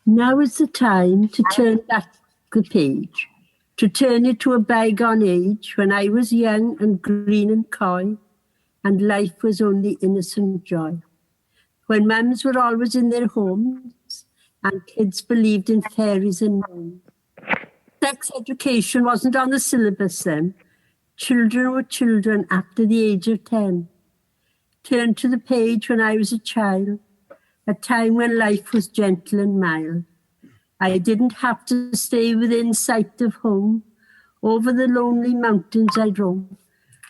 Now is the time to turn back the page, to turn it to a bygone age when I was young and green and coy, and life was only innocent joy. When mums were always in their homes and kids believed in fairies and gnomes. Sex education wasn't on the syllabus then. Children were children after the age of 10. Turn to the page when I was a child, a time when life was gentle and mild. I didn't have to stay within sight of home. Over the lonely mountains I'd roam,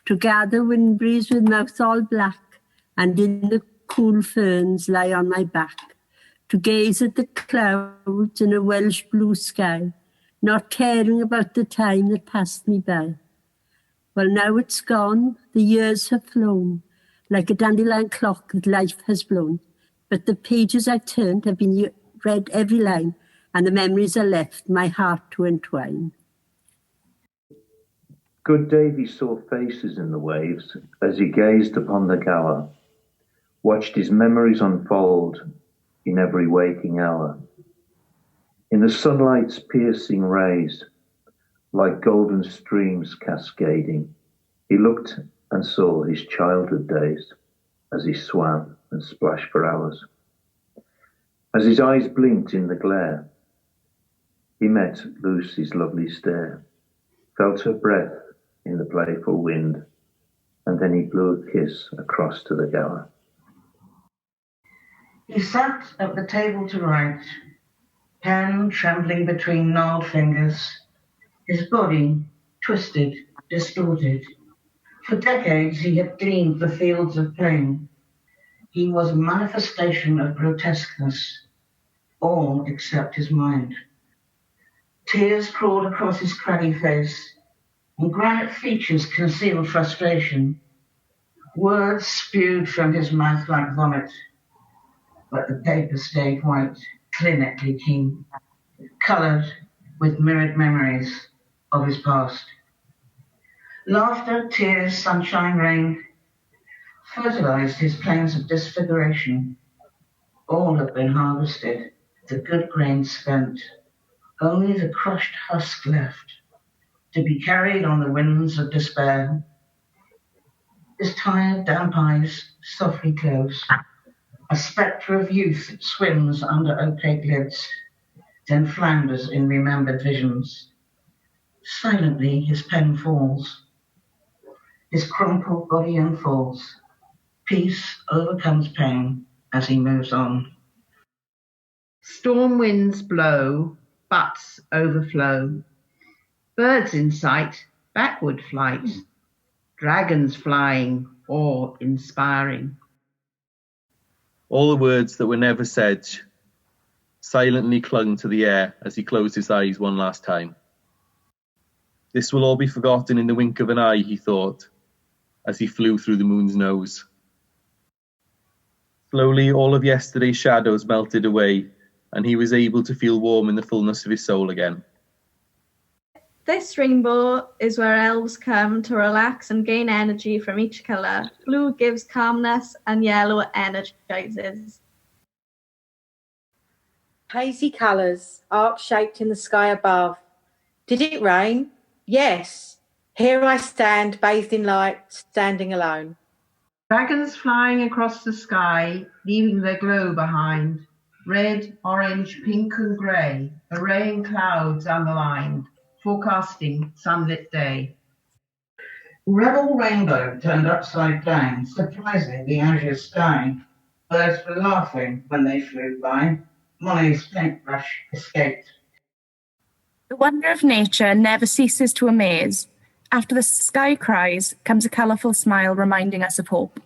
to gather windbreeze with mouth all black, and in the cool ferns lie on my back, to gaze at the clouds in a Welsh blue sky, not caring about the time that passed me by. Well, now it's gone, the years have flown, like a dandelion clock that life has blown. But the pages I've turned have been read every line, and the memories are left, my heart to entwine. Good Davy saw faces in the waves as he gazed upon the gower, watched his memories unfold in every waking hour. In the sunlight's piercing rays, like golden streams cascading, he looked and saw his childhood days as he swam and splashed for hours. As his eyes blinked in the glare, he met Lucy's lovely stare, felt her breath in the playful wind, and then he blew a kiss across to the gower. He sat at the table to write, pen trembling between gnarled fingers, his body twisted, distorted. For decades he had gleaned the fields of pain. He was a manifestation of grotesqueness, all except his mind. Tears crawled across his craggy face, and granite features concealed frustration. Words spewed from his mouth like vomit, but the paper stayed white, clinically keen, coloured with mirrored memories of his past. Laughter, tears, sunshine, rain fertilized his plains of disfiguration. All had been harvested, the good grain spent, only the crushed husk left, to be carried on the winds of despair. His tired, damp eyes softly close, a spectre of youth swims under opaque lids, then flounders in remembered visions. Silently his pen falls, his crumpled body unfolds. Peace overcomes pain as he moves on. Storm winds blow, butts overflow. Birds in sight, backward flight. Dragons flying, awe-inspiring. All the words that were never said silently clung to the air as he closed his eyes one last time. This will all be forgotten in the wink of an eye, he thought, as he flew through the moon's nose. Slowly, all of yesterday's shadows melted away, and he was able to feel warm in the fullness of his soul again. This rainbow is where elves come to relax and gain energy from each colour. Blue gives calmness and yellow energizes. Hazy colours, arc-shaped in the sky above. Did it rain? Yes. Here I stand, bathed in light, standing alone. Dragons flying across the sky, leaving their glow behind. Red, orange, pink and grey, arraying clouds underlined, forecasting sunlit day. Rebel rainbow turned upside down, surprising the azure sky. Birds were laughing when they flew by. Monet's paintbrush escaped. The wonder of nature never ceases to amaze. After the sky cries comes a colourful smile reminding us of hope.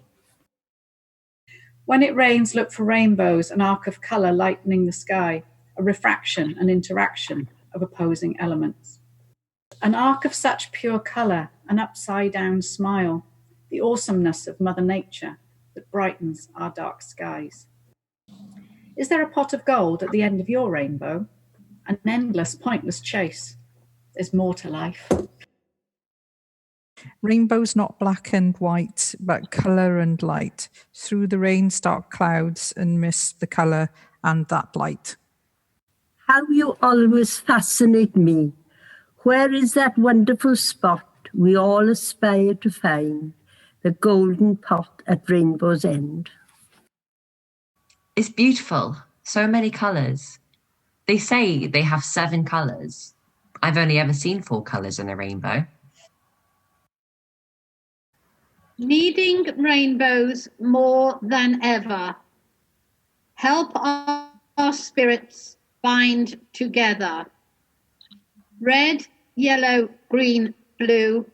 When it rains, look for rainbows, an arc of colour lightening the sky, a refraction and interaction of opposing elements. An arc of such pure colour, an upside-down smile, the awesomeness of Mother Nature that brightens our dark skies. Is there a pot of gold at the end of your rainbow? An endless, pointless chase. There's more to life. Rainbow's not black and white, but colour and light. Through the rain-stark clouds and mist, the colour and that light. How you always fascinate me. Where is that wonderful spot we all aspire to find, the golden pot at Rainbow's End? It's beautiful. So many colours. They say they have 7 colours. I've only ever seen 4 colours in a rainbow. Needing rainbows more than ever. Help our spirits bind together. Red, yellow, green, blue,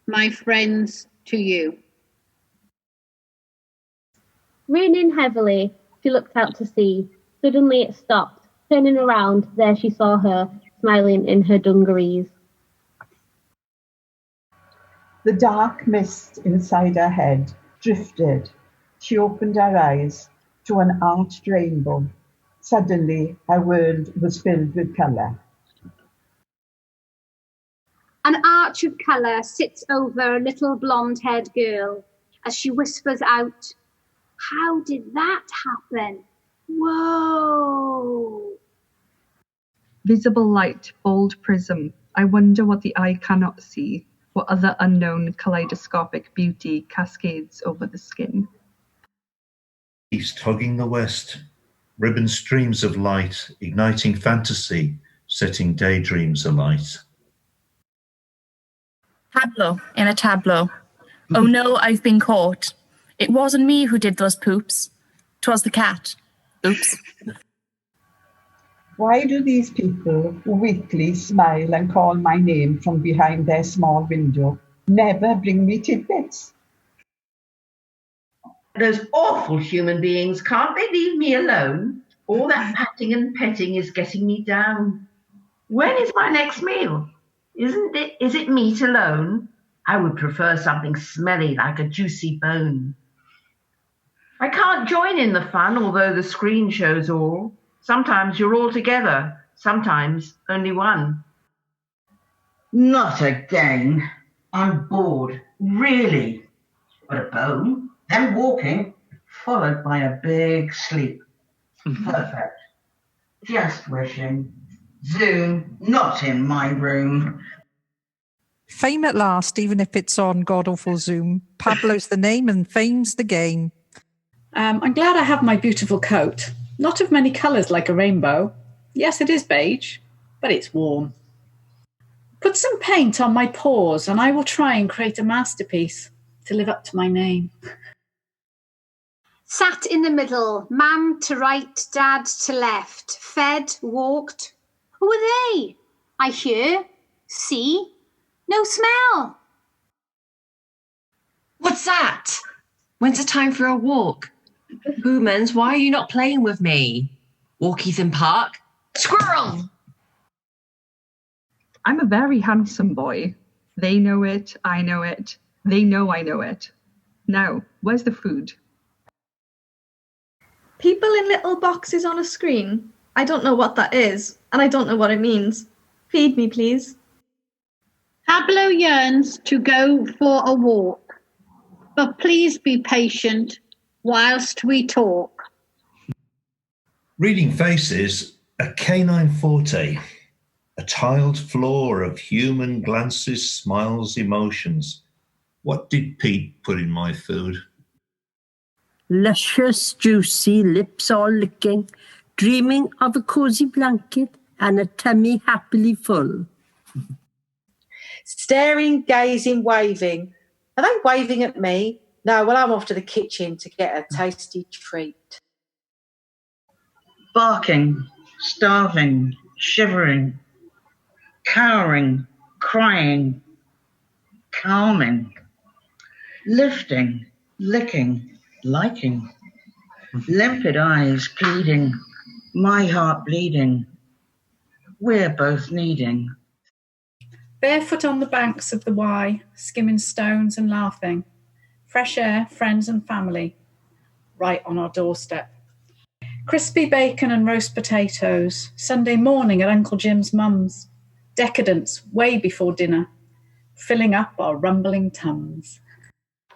my friends, to you. Raining heavily, she looked out to sea. Suddenly it stopped. Turning around, there she saw her, smiling in her dungarees. The dark mist inside her head drifted. She opened her eyes to an arched rainbow. Suddenly, her world was filled with colour. An arch of colour sits over a little blonde-haired girl as she whispers out, "How did that happen? Whoa!" Visible light, bold prism. I wonder what the eye cannot see, what other unknown kaleidoscopic beauty cascades over the skin. East hugging the west, ribbon streams of light, igniting fantasy, setting daydreams alight. Tableau in a tableau. Oh no, I've been caught. It wasn't me who did those poops. 'Twas the cat. Oops. Why do these people who weekly smile and call my name from behind their small window never bring me tidbits? Those awful human beings, can't they leave me alone? All that patting and petting is getting me down. When is my next meal? Is it meat alone? I would prefer something smelly like a juicy bone. I can't join in the fun, although the screen shows all. Sometimes you're all together, sometimes only one. Not again. I'm bored, really. But a bone, then walking, followed by a big sleep. Perfect. Just wishing. Zoom, not in my room. Fame at last, even if it's on god-awful Zoom. Pablo's the name and fame's the game. I'm glad I have my beautiful coat. Not of many colours like a rainbow. Yes, it is beige, but it's warm. Put some paint on my paws and I will try and create a masterpiece to live up to my name. Sat in the middle, Mam to right, Dad to left, fed, walked. Who are they? I hear, see, no smell. What's that? When's the time for a walk? Humans, why are you not playing with me? Walkies in park? Squirrel! I'm a very handsome boy. They know it, I know it. They know I know it. Now, where's the food? People in little boxes on a screen. I don't know what that is, and I don't know what it means. Feed me, please. Pablo yearns to go for a walk, but please be patient whilst we talk. Reading faces, a canine forte, a tiled floor of human glances, smiles, emotions. What did Pete put in my food? Luscious, juicy, lips all licking, dreaming of a cosy blanket and a tummy happily full. Staring, gazing, waving. Are they waving at me? No, well, I'm off to the kitchen to get a tasty treat. Barking, starving, shivering, cowering, crying, calming, lifting, licking, liking, limpid eyes pleading, my heart bleeding, we're both needing. Barefoot on the banks of the Wye, skimming stones and laughing. Fresh air, friends and family, right on our doorstep. Crispy bacon and roast potatoes, Sunday morning at Uncle Jim's mum's. Decadence way before dinner, filling up our rumbling tums.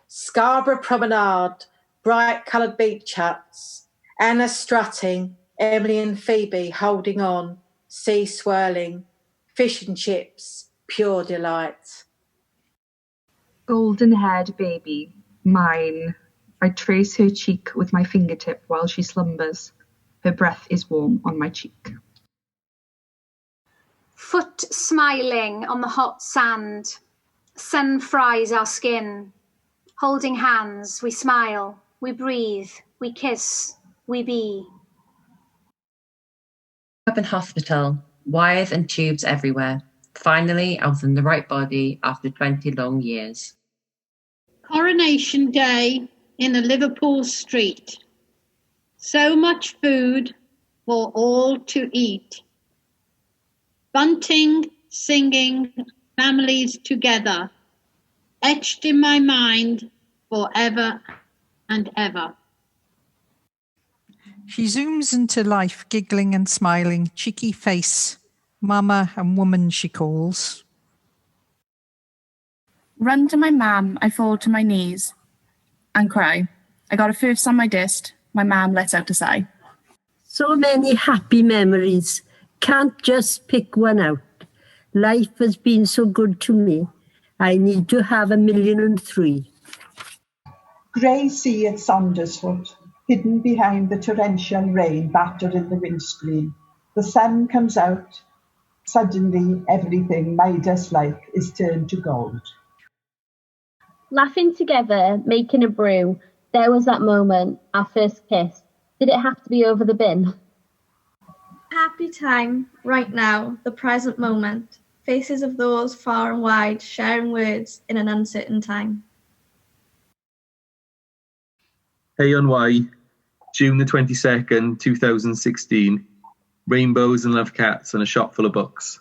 Scarborough Promenade, bright coloured beach huts, Anna strutting, Emily and Phoebe holding on, sea swirling, fish and chips, pure delight. Golden-haired baby, mine. I trace her cheek with my fingertip while she slumbers. Her breath is warm on my cheek. Foot smiling on the hot sand. Sun fries our skin. Holding hands, we smile, we breathe, we kiss, we be. Up in hospital, wires and tubes everywhere. Finally, I was in the right body after 20 long years. Coronation Day in a Liverpool street. So much food for all to eat. Bunting, singing, families together. Etched in my mind forever and ever. She zooms into life, giggling and smiling, cheeky face. Mama and woman, she calls. Run to my mam, I fall to my knees and cry. I got a first on my disc. My mam lets out a sigh. So many happy memories. Can't just pick one out. Life has been so good to me. I need to have 1,000,003. Grey sea at Saundersfoot, hidden behind the torrential rain battering the windscreen. The sun comes out. Suddenly, everything Midas like is turned to gold. Laughing together, making a brew. There was that moment, our first kiss. Did it have to be over the bin? Happy time, right now, the present moment. Faces of those far and wide, sharing words in an uncertain time. Hey on Y, June the 22nd, 2016. Rainbows and love cats and a shop full of books.